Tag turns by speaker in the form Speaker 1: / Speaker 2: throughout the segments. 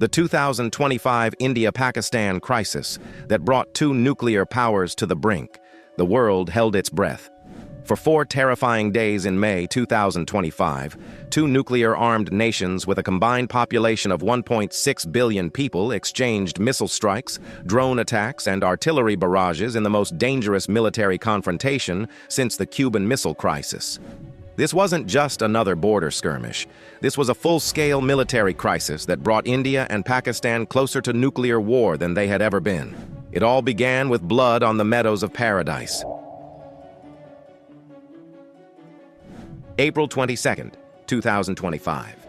Speaker 1: The 2025 India-Pakistan crisis that brought two nuclear powers to the brink. The world held its breath. For 4 terrifying days in May 2025, two nuclear-armed nations with a combined population of 1.6 billion people exchanged missile strikes, drone attacks, and artillery barrages in the most dangerous military confrontation since the Cuban Missile Crisis. This wasn't just another border skirmish. This was a full-scale military crisis that brought India and Pakistan closer to nuclear war than they had ever been. It all began with blood on the meadows of paradise. April 22, 2025.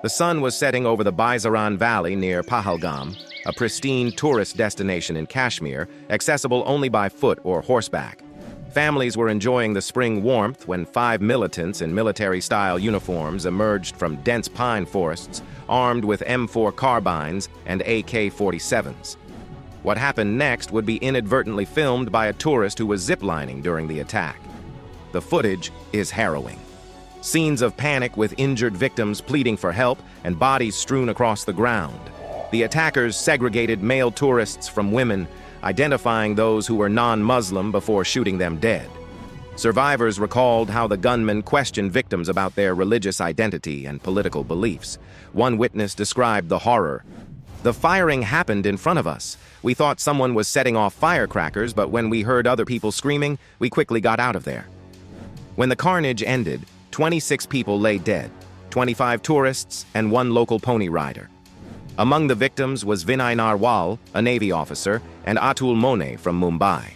Speaker 1: The sun was setting over the Bizaran Valley near Pahalgam, a pristine tourist destination in Kashmir, accessible only by foot or horseback. Families were enjoying the spring warmth when 5 militants in military-style uniforms emerged from dense pine forests, armed with M4 carbines and AK-47s. What happened next would be inadvertently filmed by a tourist who was ziplining during the attack. The footage is harrowing. Scenes of panic with injured victims pleading for help and bodies strewn across the ground. The attackers segregated male tourists from women, identifying those who were non-Muslim before shooting them dead. Survivors recalled how the gunmen questioned victims about their religious identity and political beliefs. One witness described the horror. "The firing happened in front of us. We thought someone was setting off firecrackers, but when we heard other people screaming, we quickly got out of there." When the carnage ended, 26 people lay dead, 25 tourists and 1 local pony rider. Among the victims was Vinay Narwal, a Navy officer, and Atul Mone from Mumbai.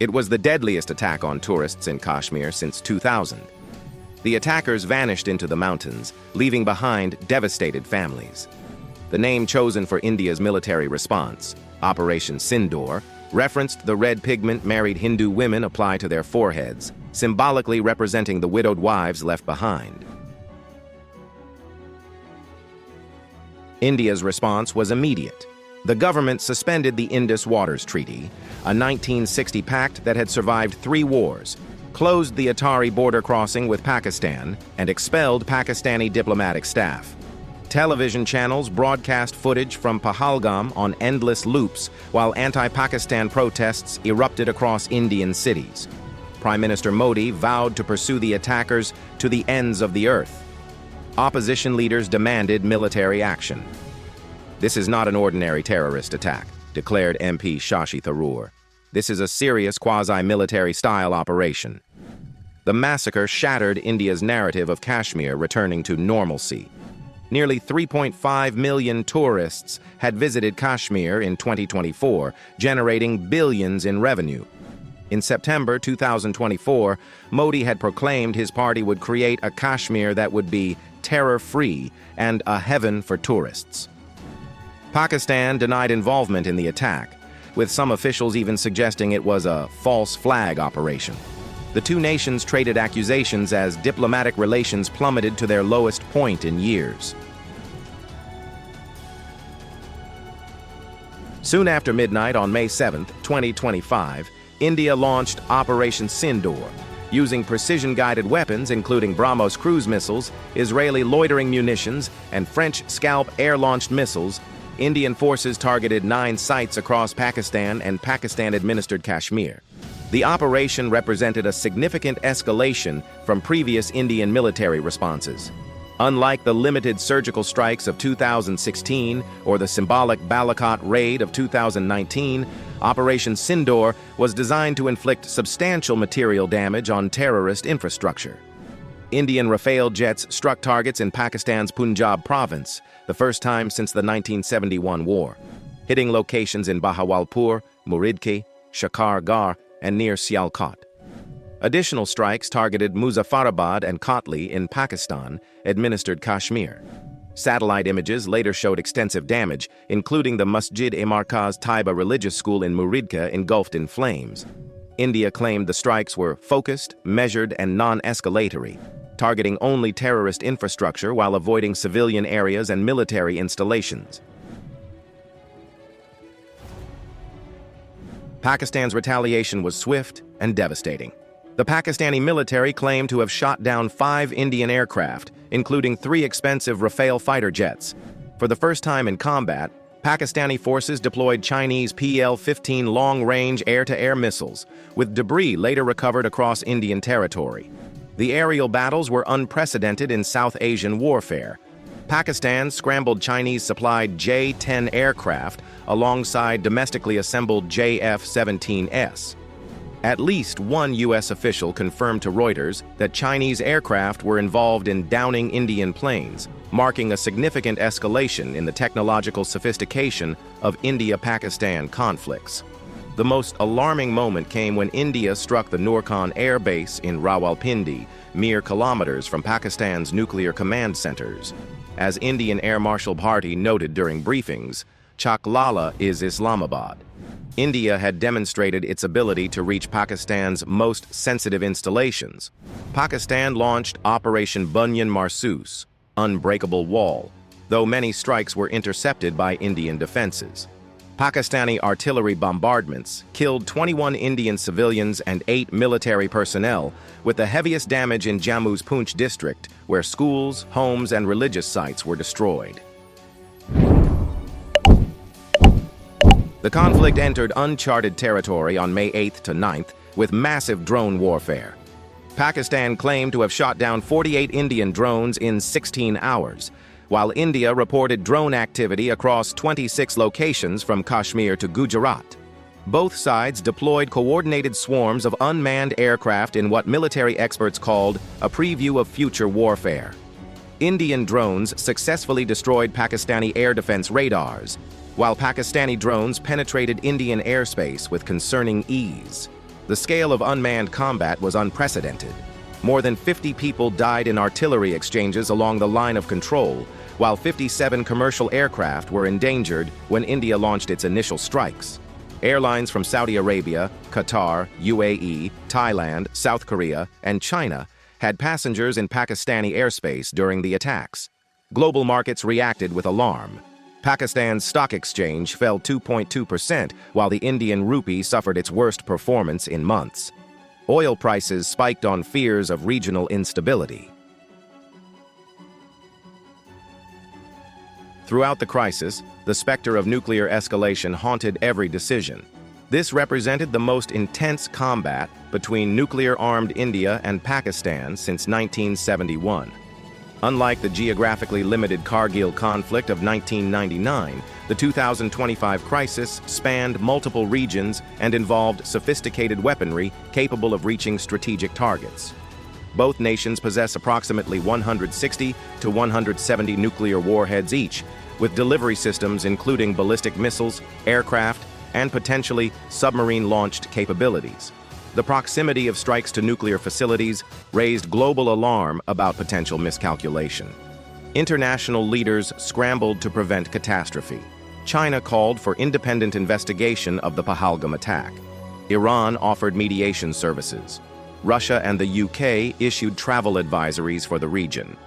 Speaker 1: It was the deadliest attack on tourists in Kashmir since 2000. The attackers vanished into the mountains, leaving behind devastated families. The name chosen for India's military response, Operation Sindoor, referenced the red pigment married Hindu women apply to their foreheads, symbolically representing the widowed wives left behind. India's response was immediate. The government suspended the Indus Waters Treaty, a 1960 pact that had survived 3 wars, closed the Attari border crossing with Pakistan, and expelled Pakistani diplomatic staff. Television channels broadcast footage from Pahalgam on endless loops while anti-Pakistan protests erupted across Indian cities. Prime Minister Modi vowed to pursue the attackers to the ends of the earth. Opposition leaders demanded military action. "This is not an ordinary terrorist attack," declared MP Shashi Tharoor. "This is a serious quasi-military style operation." The massacre shattered India's narrative of Kashmir returning to normalcy. Nearly 3.5 million tourists had visited Kashmir in 2024, generating billions in revenue. In September 2024, Modi had proclaimed his party would create a Kashmir that would be terror-free and a heaven for tourists. Pakistan denied involvement in the attack, with some officials even suggesting it was a false flag operation. The two nations traded accusations as diplomatic relations plummeted to their lowest point in years. Soon after midnight on May 7, 2025, India launched Operation Sindoor, using precision-guided weapons including BrahMos cruise missiles, Israeli loitering munitions, and French Scalp air-launched missiles. Indian forces targeted 9 sites across Pakistan and Pakistan-administered Kashmir. The operation represented a significant escalation from previous Indian military responses. Unlike the limited surgical strikes of 2016 or the symbolic Balakot raid of 2019, Operation Sindoor was designed to inflict substantial material damage on terrorist infrastructure. Indian Rafale jets struck targets in Pakistan's Punjab province, the first time since the 1971 war, hitting locations in Bahawalpur, Muridki, Shakar Gar, and near Sialkot. Additional strikes targeted Muzaffarabad and Kotli in Pakistan-administered Kashmir. Satellite images later showed extensive damage, including the Masjid-e-Markaz Taiba religious school in Muridka engulfed in flames. India claimed the strikes were focused, measured, and non-escalatory, targeting only terrorist infrastructure while avoiding civilian areas and military installations. Pakistan's retaliation was swift and devastating. The Pakistani military claimed to have shot down 5 Indian aircraft, including 3 expensive Rafale fighter jets. For the first time in combat, Pakistani forces deployed Chinese PL-15 long-range air-to-air missiles, with debris later recovered across Indian territory. The aerial battles were unprecedented in South Asian warfare. Pakistan scrambled Chinese-supplied J-10 aircraft alongside domestically assembled JF-17S. At least one U.S. official confirmed to Reuters that Chinese aircraft were involved in downing Indian planes, marking a significant escalation in the technological sophistication of India-Pakistan conflicts. The most alarming moment came when India struck the Noorkhon Air Base in Rawalpindi, mere kilometers from Pakistan's nuclear command centers. As Indian Air Marshal Bharti noted during briefings, Chaklala is Islamabad. India had demonstrated its ability to reach Pakistan's most sensitive installations. Pakistan launched Operation Bunyan Marsoos, Unbreakable Wall, though many strikes were intercepted by Indian defenses. Pakistani artillery bombardments killed 21 Indian civilians and 8 military personnel, with the heaviest damage in Jammu's Poonch district, where schools, homes, and religious sites were destroyed. The conflict entered uncharted territory on May 8th to 9th with massive drone warfare. Pakistan claimed to have shot down 48 Indian drones in 16 hours, while India reported drone activity across 26 locations from Kashmir to Gujarat. Both sides deployed coordinated swarms of unmanned aircraft in what military experts called a preview of future warfare. Indian drones successfully destroyed Pakistani air defense radars, while Pakistani drones penetrated Indian airspace with concerning ease. The scale of unmanned combat was unprecedented. More than 50 people died in artillery exchanges along the line of control, while 57 commercial aircraft were endangered when India launched its initial strikes. Airlines from Saudi Arabia, Qatar, UAE, Thailand, South Korea, and China had passengers in Pakistani airspace during the attacks. Global markets reacted with alarm. Pakistan's stock exchange fell 2.2%, while the Indian rupee suffered its worst performance in months. Oil prices spiked on fears of regional instability. Throughout the crisis, the specter of nuclear escalation haunted every decision. This represented the most intense combat between nuclear-armed India and Pakistan since 1971. Unlike the geographically limited Kargil conflict of 1999, the 2025 crisis spanned multiple regions and involved sophisticated weaponry capable of reaching strategic targets. Both nations possess approximately 160 to 170 nuclear warheads each, with delivery systems including ballistic missiles, aircraft, and potentially submarine-launched capabilities. The proximity of strikes to nuclear facilities raised global alarm about potential miscalculation. International leaders scrambled to prevent catastrophe. China called for independent investigation of the Pahalgam attack. Iran offered mediation services. Russia and the UK issued travel advisories for the region.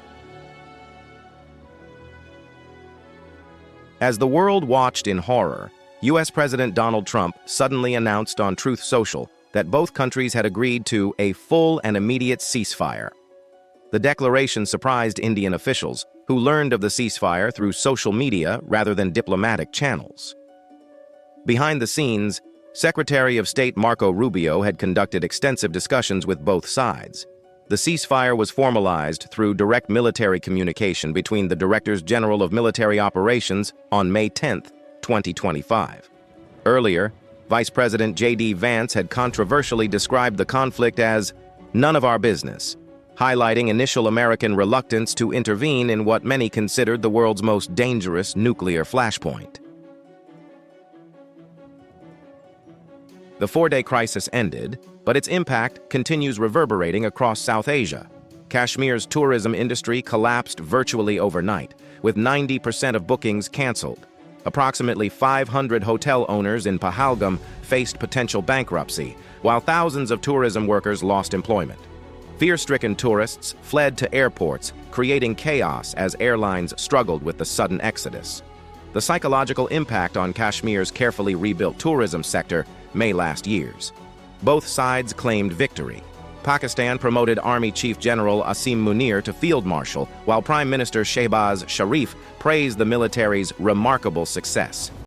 Speaker 1: As the world watched in horror, US President Donald Trump suddenly announced on Truth Social that both countries had agreed to a full and immediate ceasefire. The declaration surprised Indian officials, who learned of the ceasefire through social media rather than diplomatic channels. Behind the scenes, Secretary of State Marco Rubio had conducted extensive discussions with both sides. The ceasefire was formalized through direct military communication between the Directors General of Military Operations on May 10, 2025. Earlier, Vice President J.D. Vance had controversially described the conflict as none of our business, highlighting initial American reluctance to intervene in what many considered the world's most dangerous nuclear flashpoint. The four-day crisis ended, but its impact continues reverberating across South Asia. Kashmir's tourism industry collapsed virtually overnight, with 90% of bookings canceled. Approximately 500 hotel owners in Pahalgam faced potential bankruptcy, while thousands of tourism workers lost employment. Fear-stricken tourists fled to airports, creating chaos as airlines struggled with the sudden exodus. The psychological impact on Kashmir's carefully rebuilt tourism sector may last years. Both sides claimed victory. Pakistan promoted Army Chief General Asim Munir to Field Marshal, while Prime Minister Shehbaz Sharif praised the military's remarkable success.